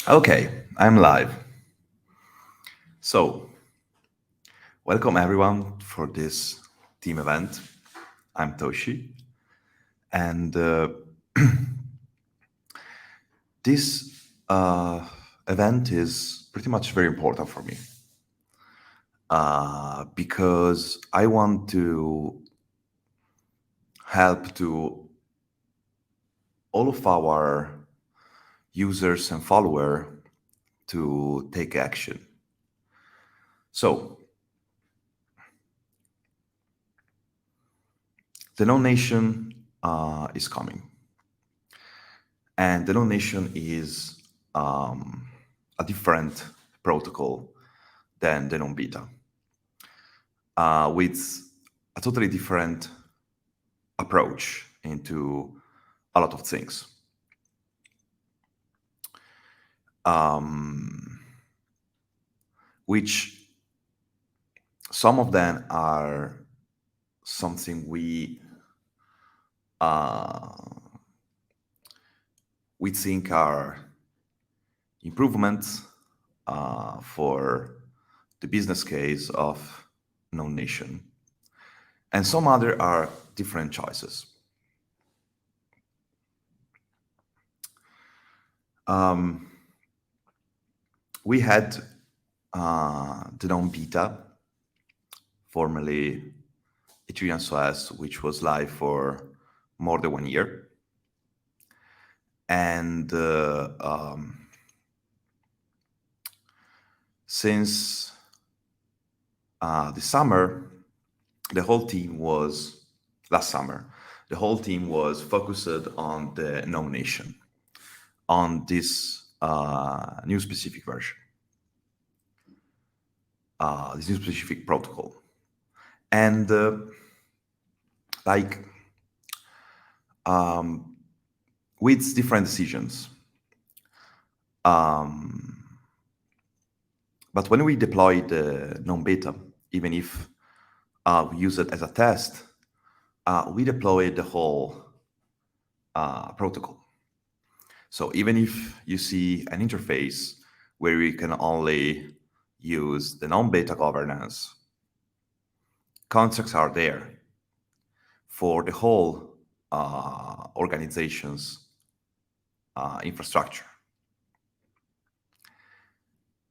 Okay, I'm live. So, welcome everyone for this team event. I'm Toschi, and this event is pretty much very important for me because I want to help to all of our users and followers to take action. So, the NONnation is coming. And the NONnation is a different protocol than the NONbeta, with a totally different approach into a lot of things. Which some of them are something uh, we think are improvements for the business case of NONnation, and some other are different choices. We had the NONbeta, formerly Ethereum OS, which was live for more than 1 year. And since the summer, the whole team was, last summer, the whole team was focused on the NONnation, on this new specific version, this new specific protocol. And like with different decisions. But when we deploy the NONbeta, even if we use it as a test, we deploy the whole protocol. So even if you see an interface where we can only use the NONbeta governance, contracts are there for the whole organization's infrastructure.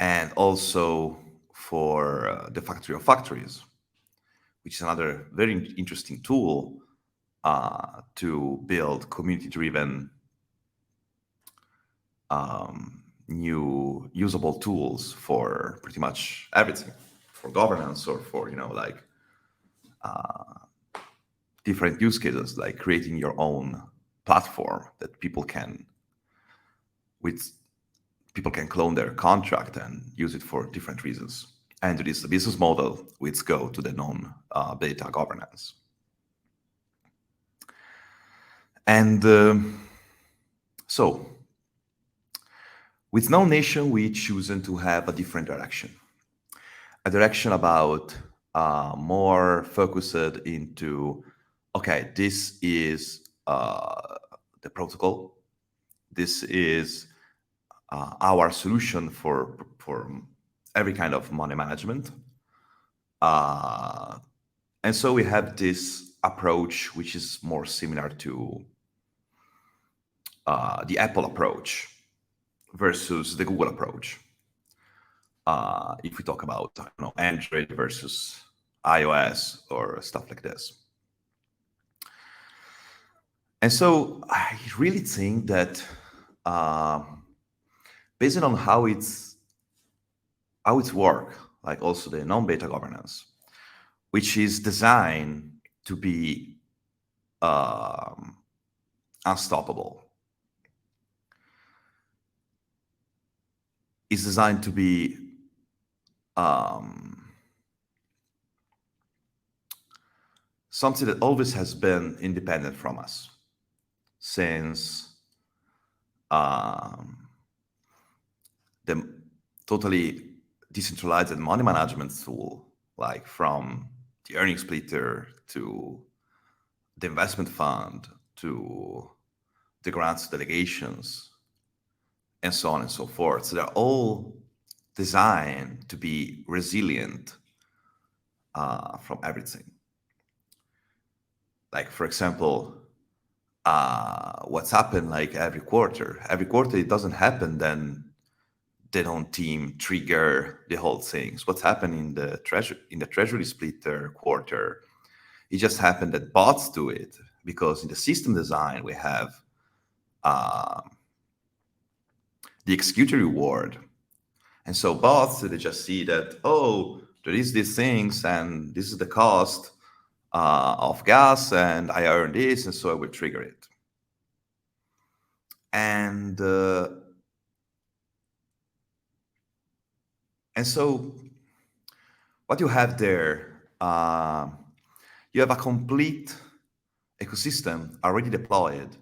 And also for the factory of factories, which is another very interesting tool to build community-driven new usable tools for pretty much everything, for governance or for different use cases, like creating your own platform that people can clone their contract and use it for different reasons. And it is the business model which go to the NONbeta governance. And so with NONnation, we chosen to have a different direction, a direction about more focused into, okay, this is the protocol. This is our solution for every kind of money management. And so we have this approach, which is more similar to the Apple approach versus the Google approach. If we talk about Android versus iOS or stuff like this. And so I really think that based on how it's work, like also the NONbeta governance, which is designed to be unstoppable, is designed to be something that always has been independent from us since the totally decentralized money management tool, like from the earning splitter to the investment fund to the grants delegations and so on and so forth. So they're all designed to be resilient from everything. Like, for example, what's happened like every quarter. Every quarter it doesn't happen, then they don't team trigger the whole things. What's happened in the treasury splitter quarter? It just happened that bots do it because in the system design we have the executor reward, and so bots they just see that, oh, there is these things and this is the cost of gas and I earn this, and so I will trigger it. And so what you have there, you have a complete ecosystem already deployed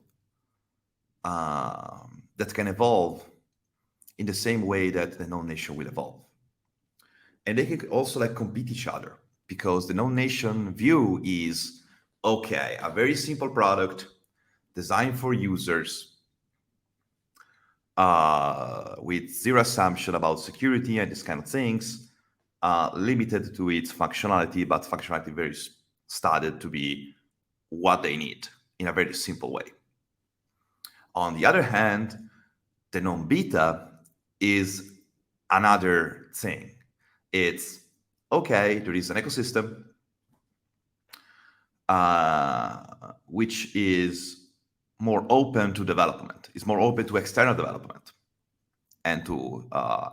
that can evolve in the same way that the NONnation will evolve. And they can also like compete each other, because the NONnation view is, okay, a very simple product designed for users with zero assumption about security and these kind of things, limited to its functionality, but functionality very studied to be what they need in a very simple way. On the other hand, the NONbeta is another thing. It's, okay, there is an ecosystem which is more open to development, is more open to external development and to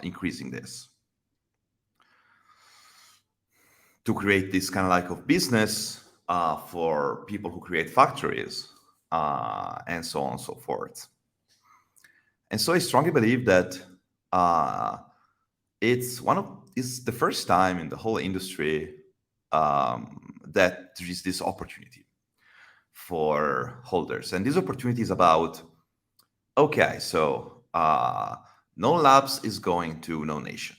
increasing this. To create this kind of like of business for people who create factories and so on and so forth. And so I strongly believe that it's the first time in the whole industry that there is this opportunity for holders. And this opportunity is about, okay, so NONlabs is going to NONnation.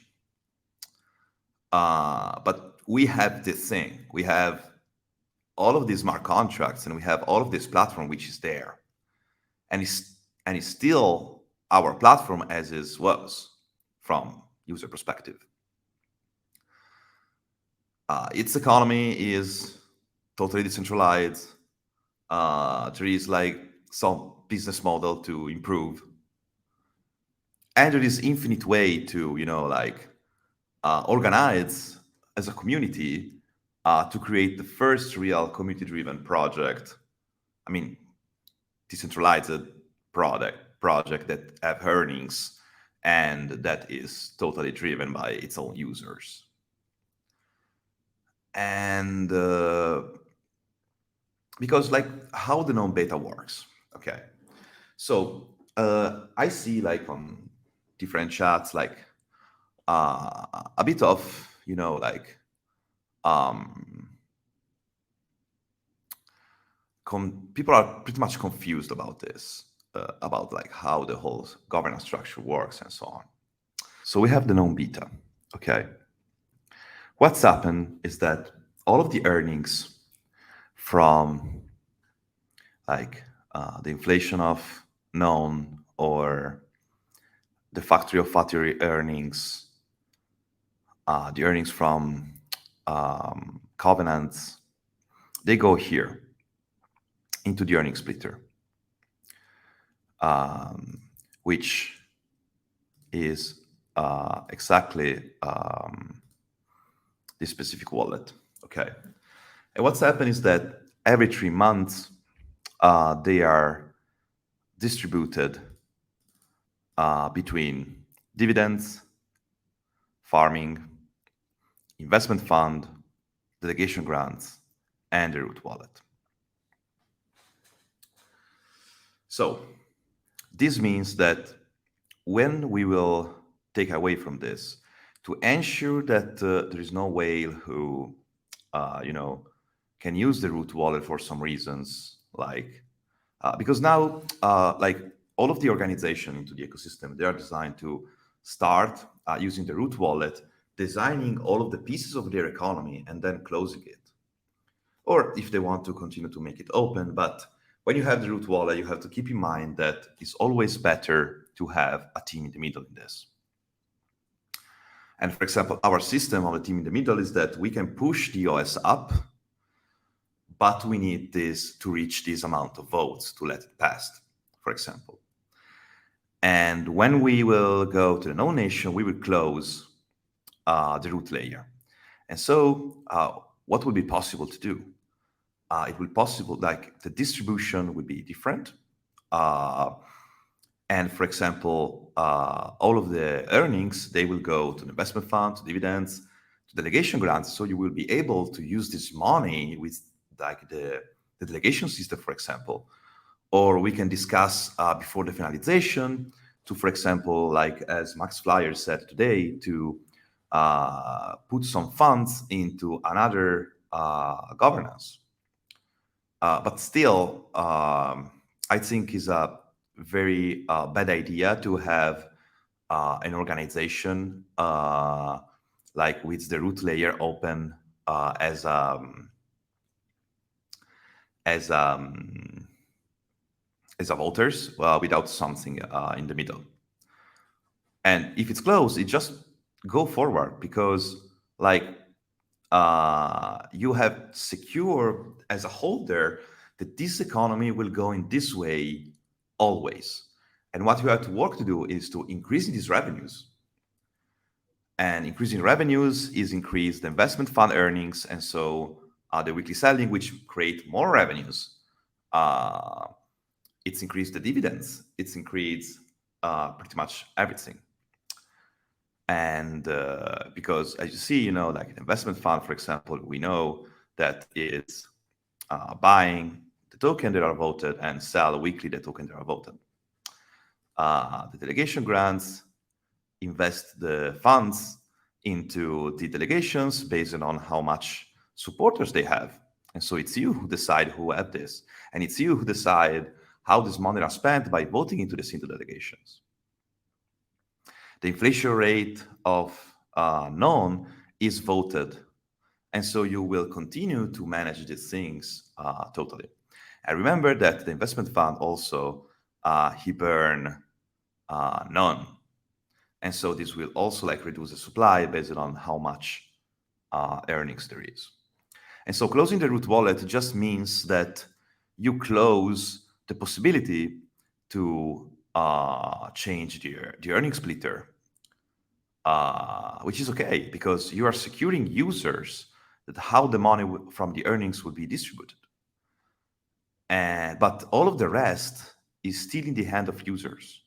But we have this thing. We have all of these smart contracts and we have all of this platform which is there. And it's still our platform as is was from user perspective. Its economy is totally decentralized. There is like some business model to improve. And there is infinite way to, organize as a community to create the first real community-driven project. I mean, decentralized project that have earnings and that is totally driven by its own users. And because like how the NONbeta works, okay. So I see like on different chats like a bit of people are pretty much confused about this, about like how the whole governance structure works and so on. So we have the NONbeta, okay. What's happened is that all of the earnings from like the inflation of known or the factory of factory earnings, the earnings from covenants, they go here into the earning splitter, which is exactly this specific wallet. Okay. And what's happened is that every 3 months, they are distributed between dividends, farming, investment fund, delegation grants, and the root wallet. So this means that when we will take away from this, to ensure that there is no whale who, can use the root wallet for some reasons, like because now, like all of the organization into the ecosystem, they are designed to start using the root wallet, designing all of the pieces of their economy, and then closing it. Or if they want to continue to make it open, but when you have the root wallet, you have to keep in mind that it's always better to have a team in the middle in this. And for example, our system of a team in the middle is that we can push the OS up, but we need this to reach this amount of votes to let it pass, for example. And when we will go to the NONnation, we will close the root layer. And so what will be possible to do? It will possible, like the distribution will be different. And for example, all of the earnings, they will go to the investment fund, to dividends, to delegation grants. So you will be able to use this money with like the delegation system, for example. Or we can discuss before the finalization to, for example, like as Max Flyer said today, to put some funds into another governance. But still, I think is a very bad idea to have an organization like with the root layer open as a voters without something in the middle. And if it's closed, it just go forward because like you have secure as a holder that this economy will go in this way always. And what you have to work to do is to increase these revenues. And increasing revenues is increase the investment fund earnings. And so the weekly selling, which create more revenues, it's increased the dividends, it's increased pretty much everything. And because as you see, like an investment fund, for example, we know that it's buying the token that are voted and sell weekly the token that are voted. The delegation grants invest the funds into the delegations based on how much supporters they have. And so it's you who decide who have this. And it's you who decide how this money are spent by voting into the single delegations. The inflation rate of NON is voted. And so you will continue to manage these things totally. And remember that the investment fund also, he burn NON. And so this will also like reduce the supply based on how much earnings there is. And so closing the root wallet just means that you close the possibility to change the earnings splitter, which is okay because you are securing users that how the money from the earnings will be distributed. But all of the rest is still in the hand of users.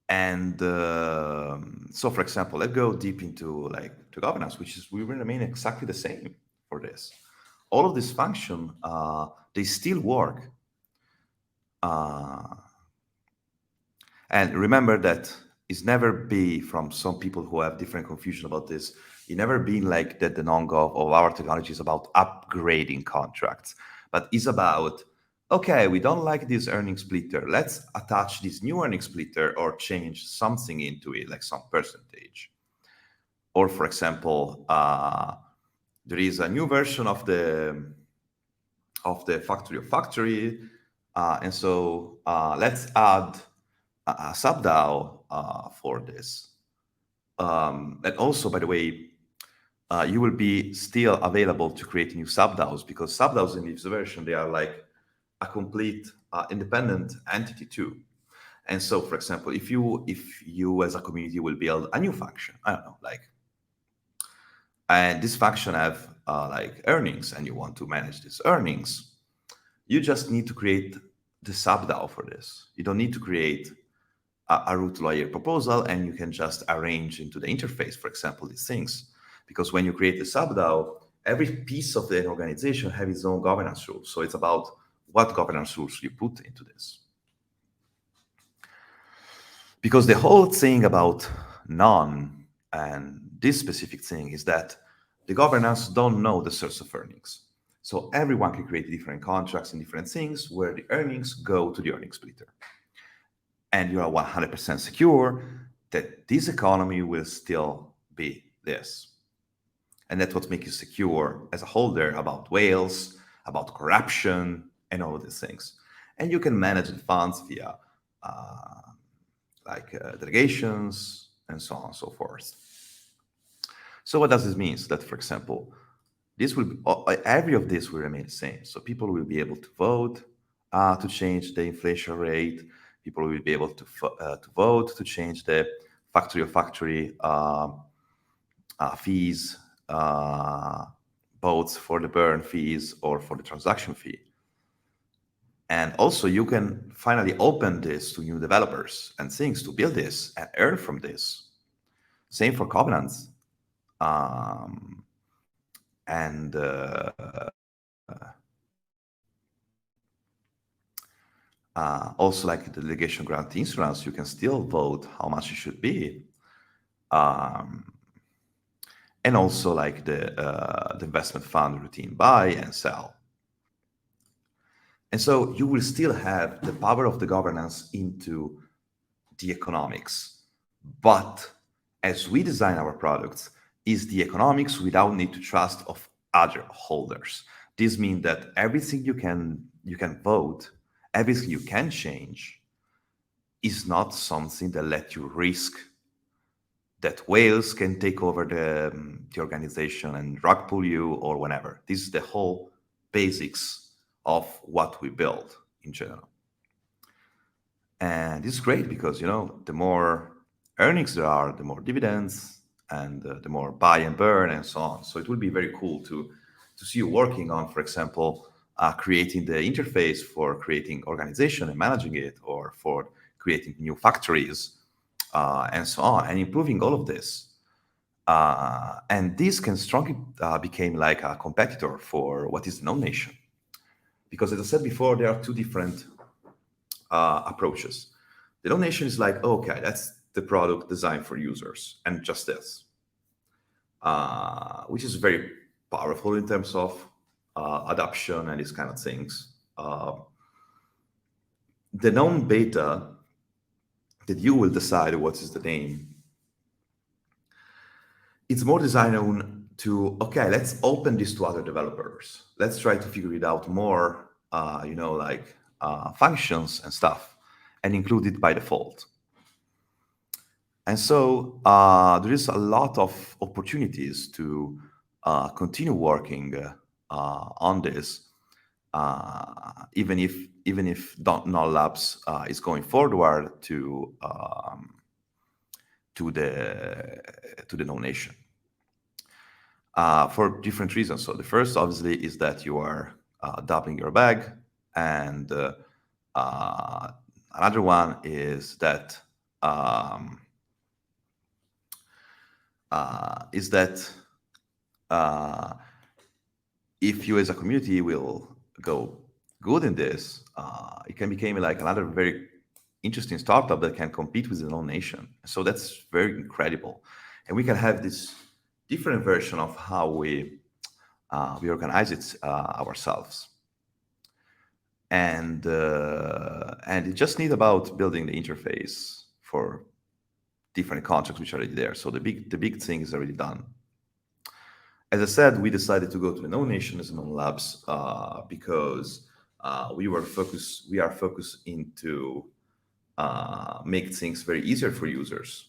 And so, for example, let's go deep into like the governance, which is we will remain exactly the same for this. All of this function, they still work. And remember that it's never be from some people who have different confusion about this. It never been like that the non-gov of our technology is about upgrading contracts, but it's about, okay, we don't like this earning splitter. Let's attach this new earning splitter or change something into it, like some percentage. Or for example, there is a new version of the factory of factory. And so let's add a sub-DAO for this. And also, by the way, you will be still available to create new sub-DAOs because sub-DAOs in this version, they are like a complete independent entity too. And so, for example, if you as a community will build a new function, I don't know, like, and this function have like earnings and you want to manage these earnings, you just need to create the sub-DAO for this. You don't need to create a root layer proposal and you can just arrange into the interface, for example, these things. Because when you create a sub-DAO, every piece of the organization have its own governance rules. So it's about what governance rules you put into this. Because the whole thing about NON and this specific thing is that the governance don't know the source of earnings. So everyone can create different contracts and different things where the earnings go to the earnings splitter. And you are 100% secure that this economy will still be this. And that's what makes you secure as a holder about whales, about corruption, and all of these things. and you can manage the funds via delegations and so on and so forth. So what does this mean? So that, for example, this will be, every of this will remain the same. So people will be able to vote to change the inflation rate. People will be able to vote to change the factory of factory fees, both for the burn fees or for the transaction fee. And also you can finally open this to new developers and things to build this and earn from this. Same for covenants. Um, and Also, like the delegation grant insurance, you can still vote how much it should be. And also like the investment fund routine buy and sell. And so you will still have the power of the governance into the economics. But as we design our products, is the economics without need to trust of other holders. This means that everything you can vote, everything you can change, is not something that let you risk that whales can take over the organization and rug pull you or whatever. This is the whole basics of what we build in general. And this is great because, the more earnings there are, the more dividends and the more buy and burn and so on. So it will be very cool to see you working on, for example, creating the interface for creating organization and managing it, or for creating new factories and so on, and improving all of this. And this can strongly become like a competitor for what is NONnation. Because as I said before, there are two different approaches. The NONnation is like, okay, that's the product designed for users and just this, which is very powerful in terms of adoption and these kind of things. The NONbeta, that you will decide what is the name, it's more designed on to, okay, let's open this to other developers. Let's try to figure it out more, functions and stuff, and include it by default. And so there is a lot of opportunities to continue working on this, even if .NOL Labs is going forward to the NONnation for different reasons. So the first, obviously, is that you are doubling your bag, and another one is that if you as a community will go good in this, it can become like another very interesting startup that can compete with the NONnation. So that's very incredible, and we can have this different version of how we organize it ourselves. And it just need about building the interface for different contracts which are already there. So the big thing is already done. As I said, we decided to go to the NONnation as NON Labs because we are focused into make things very easier for users.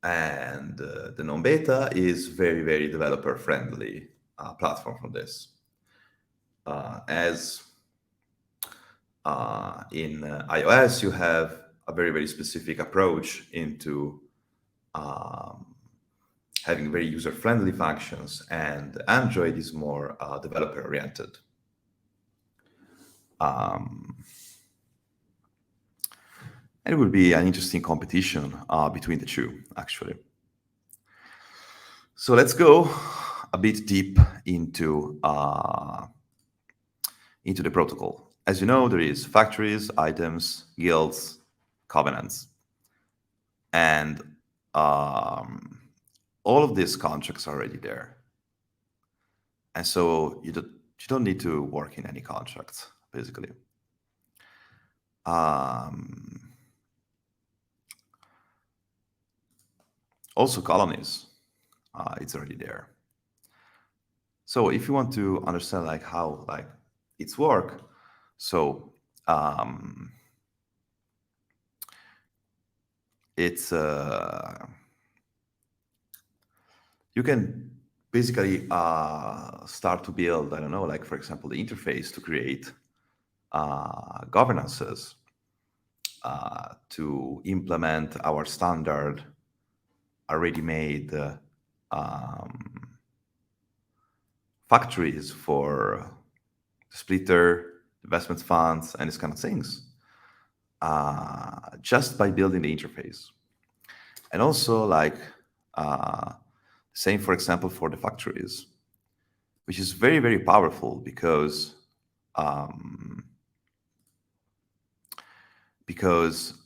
And the NONbeta is very, very developer friendly platform for this. As in iOS, you have a very, very specific approach into having very user-friendly functions, and Android is more developer-oriented. And it will be an interesting competition between the two, actually. So let's go a bit deep into the protocol. As you know, there is factories, items, guilds, covenants, and all of these contracts are already there. And so you don't need to work in any contracts, basically. Also colonies, it's already there. So if you want to understand like how it's work, So it's you can basically start to build, I don't know, like for example, the interface to create governances to implement our standard already made factories for splitter, investment funds, and these kind of things, just by building the interface. And also, like, same, for example, for the factories, which is very, very powerful because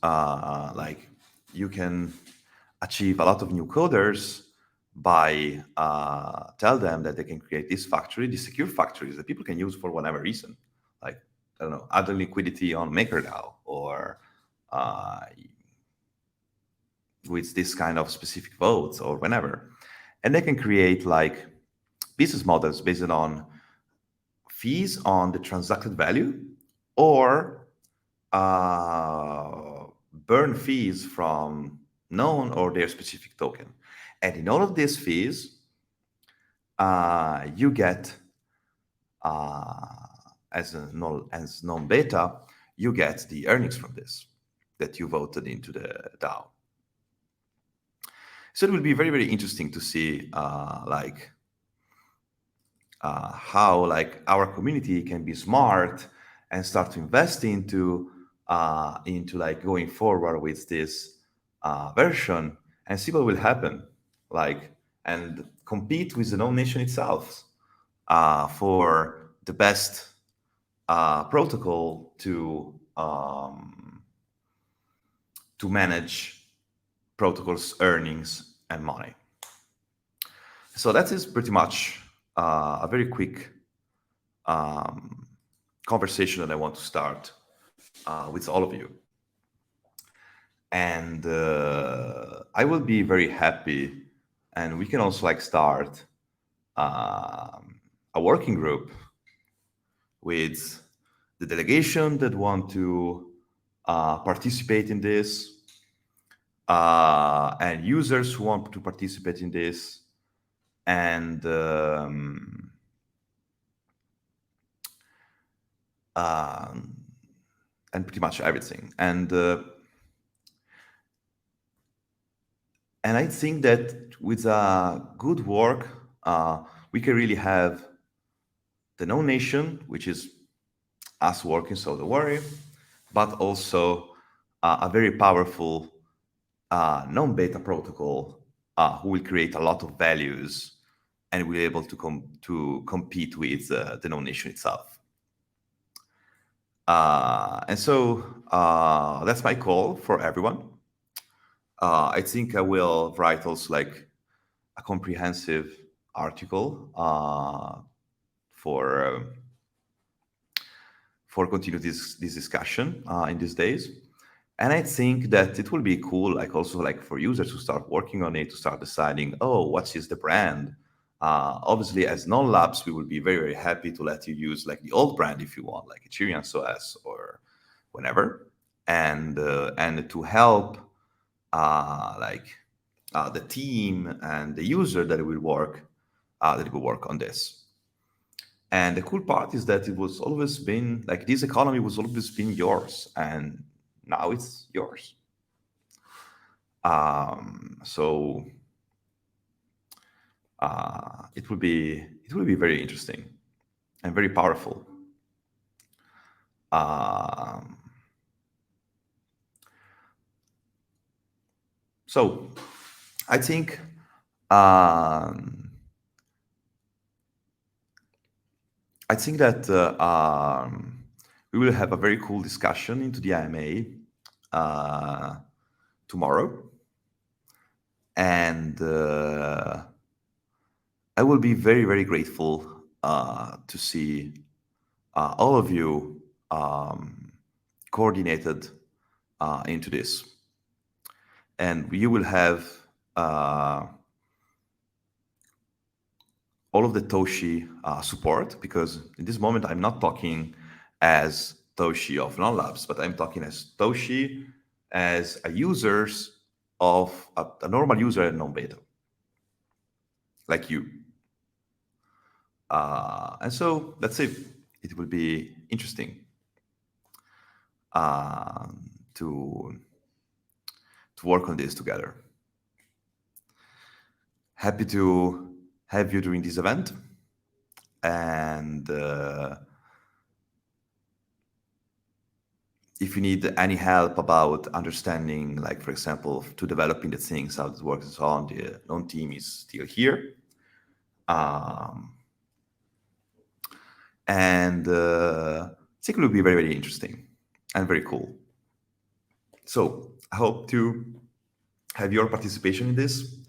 like you can achieve a lot of new coders by tell them that they can create this factory, these secure factories that people can use for whatever reason, like I don't know, adding liquidity on MakerDAO or with this kind of specific votes or whenever, and they can create like business models based on fees on the transacted value or burn fees from known or their specific token. And in all of these fees, you get, as NONbeta, you get the earnings from this that you voted into the DAO. So it will be very, very interesting to see how like our community can be smart and start to invest into like going forward with this version and see what will happen, like, and compete with the NONnation itself for the best protocol to manage protocols earnings and money. So that is pretty much a very quick conversation that I want to start with all of you. And I will be very happy, and we can also like start a working group with the delegation that want to participate in this, and users who want to participate in this, and pretty much everything. And I think that with good work, we can really have the NONnation, which is us working, so don't worry, but also a very powerful NONbeta protocol who will create a lot of values and will be able to compete with the NONnation itself. And so that's my call for everyone. I think I will write also like a comprehensive article for continue this discussion in these days. And I think that it will be cool, like also like for users to start working on it, to start deciding, oh, what is the brand? Obviously, as NONlabs, we will be very, very happy to let you use like the old brand if you want, like Ethereum SOS or whenever, and to help the team and the user that will work on this. And the cool part is that it was always been like this economy was always been yours, and now it's yours. So it will be very interesting and very powerful. So I think that we will have a very cool discussion into the IMA tomorrow, and I will be very, very grateful to see all of you coordinated into this, and you will have all of the Toschi support, because in this moment I'm not talking as Toschi of non-labs, but I'm talking as Toschi as a users of a normal user at NONbeta, like you. And so that's it. It will be interesting to work on this together. Happy to have you during this event, and if you need any help about understanding, like for example, to developing the things, how it works and so on, the non team is still here. And I think it will be very, very interesting and very cool. So I hope to have your participation in this.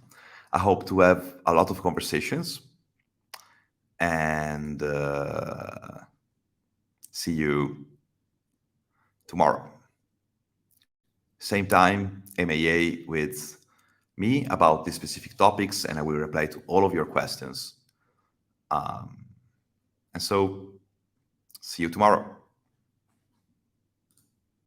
I hope to have a lot of conversations, and see you tomorrow. Same time, MAA with me about these specific topics, and I will reply to all of your questions. And so, see you tomorrow.